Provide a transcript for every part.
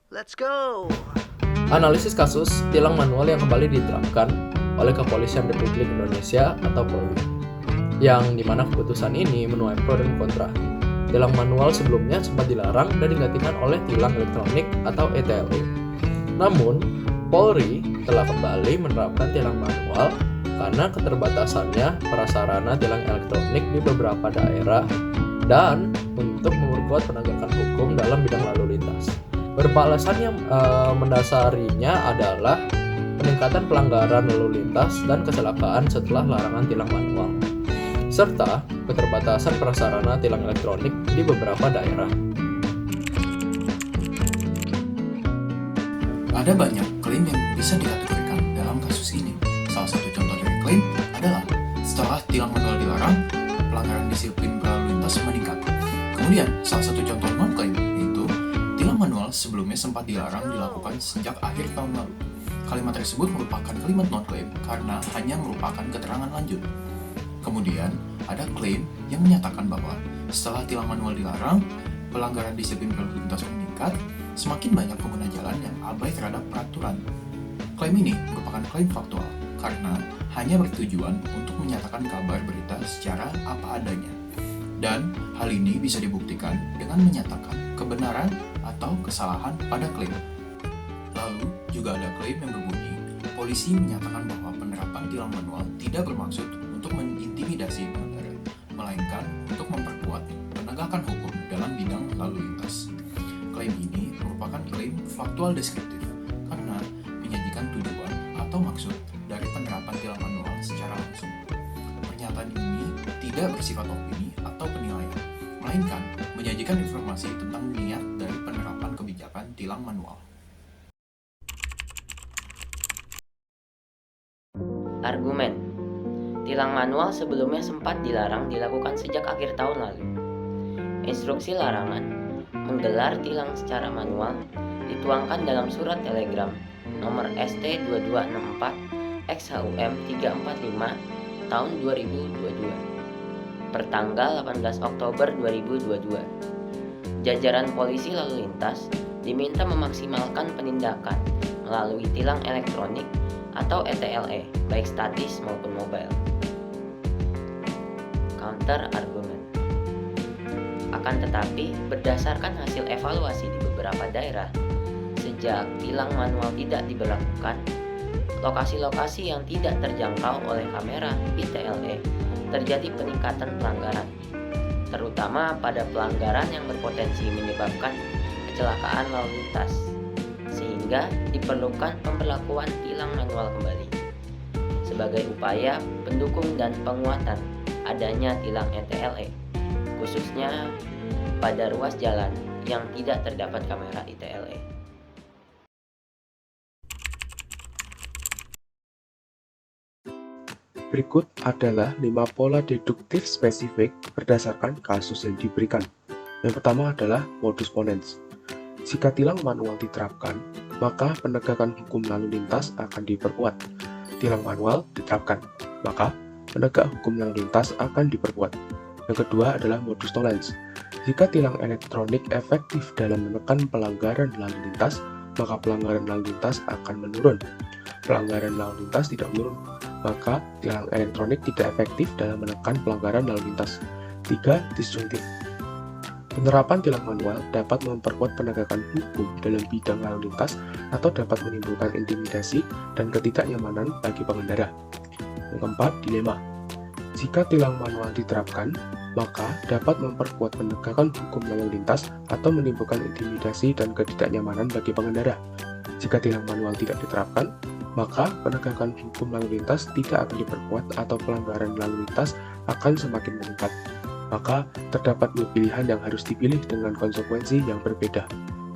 Let's go! Analisis kasus tilang manual yang kembali diterapkan oleh Kepolisian Republik Indonesia atau Polri, yang dimana keputusan ini menuai pro dan kontra. Tilang manual sebelumnya sempat dilarang dan digantikan oleh tilang elektronik atau ETLE. Namun, Polri telah kembali menerapkan tilang manual karena keterbatasannya prasarana tilang elektronik di beberapa daerah dan untuk memperkuat penegakan hukum dalam bidang lalu lintas. Beberapa alasan yang mendasarinya adalah peningkatan pelanggaran lalu lintas dan kecelakaan setelah larangan tilang manual, serta keterbatasan prasarana tilang elektronik di beberapa daerah. Ada banyak klaim yang bisa dikategorikan dalam kasus ini. Salah satu contoh dari klaim adalah setelah tilang manual dilarang, pelanggaran disiplin berlalu lintas meningkat. Kemudian, salah satu contoh non-klaim yaitu tilang manual sebelumnya sempat dilarang dilakukan sejak akhir tahun lalu. Kalimat tersebut merupakan kalimat non-klaim karena hanya merupakan keterangan lanjut. Kemudian, ada klaim yang menyatakan bahwa setelah tilang manual dilarang, pelanggaran disiplin berlalu lintas meningkat, semakin banyak pengguna jalan yang abai terhadap peraturan. Klaim ini merupakan klaim faktual karena hanya bertujuan untuk menyatakan kabar berita secara apa adanya. Dan hal ini bisa dibuktikan dengan menyatakan kebenaran atau kesalahan pada klaim. Lalu juga ada klaim yang berbunyi, polisi menyatakan bahwa penerapan tilang manual tidak bermaksud untuk mengintimidasi pengendara, melainkan untuk memperkuat penegakan hukum dalam bidang lalu lintas. Klaim ini merupakan klaim faktual deskriptif karena menyajikan tujuan atau maksud dari penerapan tilang manual secara langsung. Pernyataan ini tidak bersifat opini atau penilaian, melainkan menyajikan informasi tentang niat dari penerapan kebijakan tilang manual. Argumen. Tilang manual sebelumnya sempat dilarang dilakukan sejak akhir tahun lalu. Instruksi larangan menggelar tilang secara manual dituangkan dalam surat telegram nomor ST2264 XHUM 345 tahun 2022 pertanggal 18 Oktober 2022. Jajaran polisi lalu lintas diminta memaksimalkan penindakan melalui tilang elektronik atau ETLE baik statis maupun mobile. Counter argumen. Akan tetapi, berdasarkan hasil evaluasi di beberapa daerah, sejak tilang manual tidak diberlakukan, lokasi-lokasi yang tidak terjangkau oleh kamera ETLE terjadi peningkatan pelanggaran, terutama pada pelanggaran yang berpotensi menyebabkan kecelakaan lalu lintas, sehingga diperlukan pemberlakuan tilang manual kembali sebagai upaya pendukung dan penguatan adanya tilang ETLE, khususnya pada ruas jalan yang tidak terdapat kamera ETLE. Berikut adalah 5 pola deduktif spesifik berdasarkan kasus yang diberikan. Yang pertama adalah modus ponens. Jika tilang manual diterapkan, maka penegakan hukum lalu lintas akan diperkuat. Tilang manual diterapkan, maka penegak hukum lalu lintas akan diperkuat. Yang kedua adalah modus tollens. Jika tilang elektronik efektif dalam menekan pelanggaran lalu lintas, maka pelanggaran lalu lintas akan menurun. Pelanggaran lalu lintas tidak menurun, maka tilang elektronik tidak efektif dalam menekan pelanggaran lalu lintas. 3. Disjunktif. Penerapan tilang manual dapat memperkuat penegakan hukum dalam bidang lalu lintas atau dapat menimbulkan intimidasi dan ketidaknyamanan bagi pengendara. Yang keempat, dilema. Jika tilang manual diterapkan, maka dapat memperkuat penegakan hukum lalu lintas atau menimbulkan intimidasi dan ketidaknyamanan bagi pengendara. Jika tilang manual tidak diterapkan, maka penegakan hukum lalu lintas tidak akan diperkuat atau pelanggaran lalu lintas akan semakin meningkat. Maka terdapat dua pilihan yang harus dipilih dengan konsekuensi yang berbeda.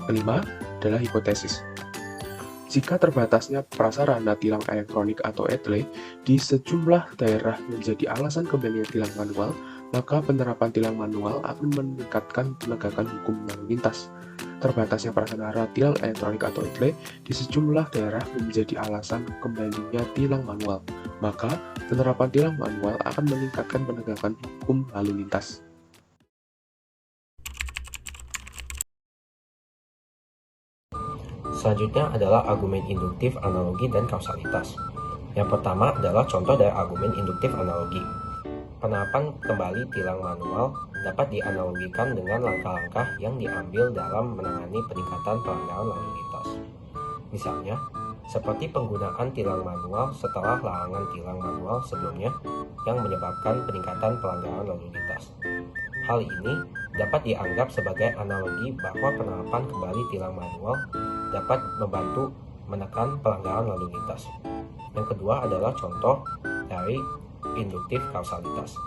Kelima adalah hipotesis. Jika terbatasnya prasarana tilang elektronik atau ETLE di sejumlah daerah menjadi alasan kembalinya tilang manual, maka penerapan tilang manual akan meningkatkan penegakan hukum lalu lintas. Terbatasnya prasarana tilang elektronik atau ETLE di sejumlah daerah menjadi alasan kembalinya tilang manual, maka penerapan tilang manual akan meningkatkan penegakan hukum lalu lintas. Selanjutnya adalah argumen induktif, analogi, dan kausalitas. Yang pertama adalah contoh dari argumen induktif analogi. Penerapan kembali tilang manual dapat dianalogikan dengan langkah-langkah yang diambil dalam menangani peningkatan pelanggaran lalu lintas. Misalnya, seperti penggunaan tilang manual setelah larangan tilang manual sebelumnya yang menyebabkan peningkatan pelanggaran lalu lintas. Hal ini dapat dianggap sebagai analogi bahwa penerapan kembali tilang manual dapat membantu menekan pelanggaran lalu lintas. Yang kedua adalah contoh dari induktif kausalitas,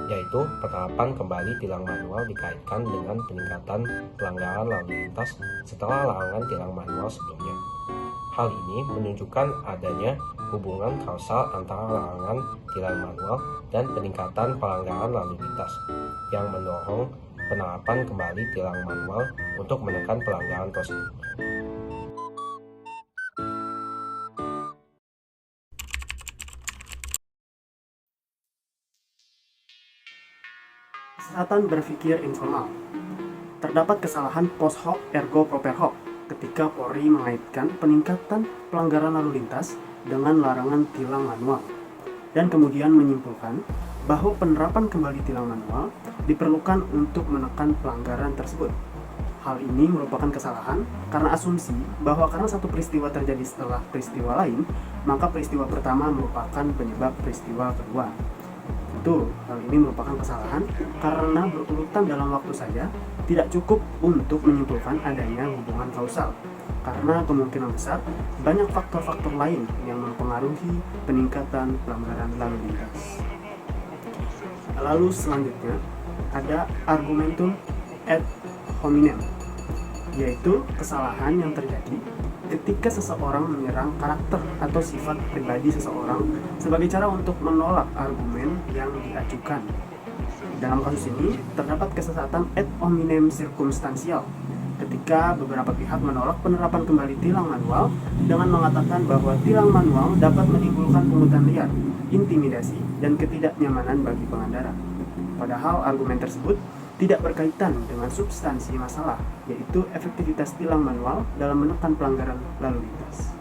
yaitu penerapan kembali tilang manual dikaitkan dengan peningkatan pelanggaran lalu lintas setelah larangan tilang manual sebelumnya. Hal ini menunjukkan adanya hubungan kausal antara larangan tilang manual dan peningkatan pelanggaran lalu lintas yang mendorong penerapan kembali tilang manual untuk menekan pelanggaran tersebut. Kesesatan berpikir informal. Terdapat kesalahan post hoc ergo propter hoc ketika Polri mengaitkan peningkatan pelanggaran lalu lintas dengan larangan tilang manual dan kemudian menyimpulkan bahwa penerapan kembali tilang manual diperlukan untuk menekan pelanggaran tersebut. Hal ini merupakan kesalahan karena asumsi bahwa karena satu peristiwa terjadi setelah peristiwa lain, maka peristiwa pertama merupakan penyebab peristiwa kedua. Tentu, hal ini merupakan kesalahan karena berurutan dalam waktu saja tidak cukup untuk menyimpulkan adanya hubungan kausal. Karena kemungkinan besar banyak faktor-faktor lain yang mempengaruhi peningkatan pelanggaran lalu lintas. Lalu selanjutnya ada argumentum ad hominem, yaitu kesalahan yang terjadi ketika seseorang menyerang karakter atau sifat pribadi seseorang sebagai cara untuk menolak argumen yang diajukan. Dalam kasus ini, terdapat kesesatan ad hominem circumstantial ketika beberapa pihak menolak penerapan kembali tilang manual dengan mengatakan bahwa tilang manual dapat menimbulkan pungutan liar, intimidasi, dan ketidaknyamanan bagi pengendara. Padahal argumen tersebut tidak berkaitan dengan substansi masalah, yaitu efektivitas tilang manual dalam menekan pelanggaran lalu lintas.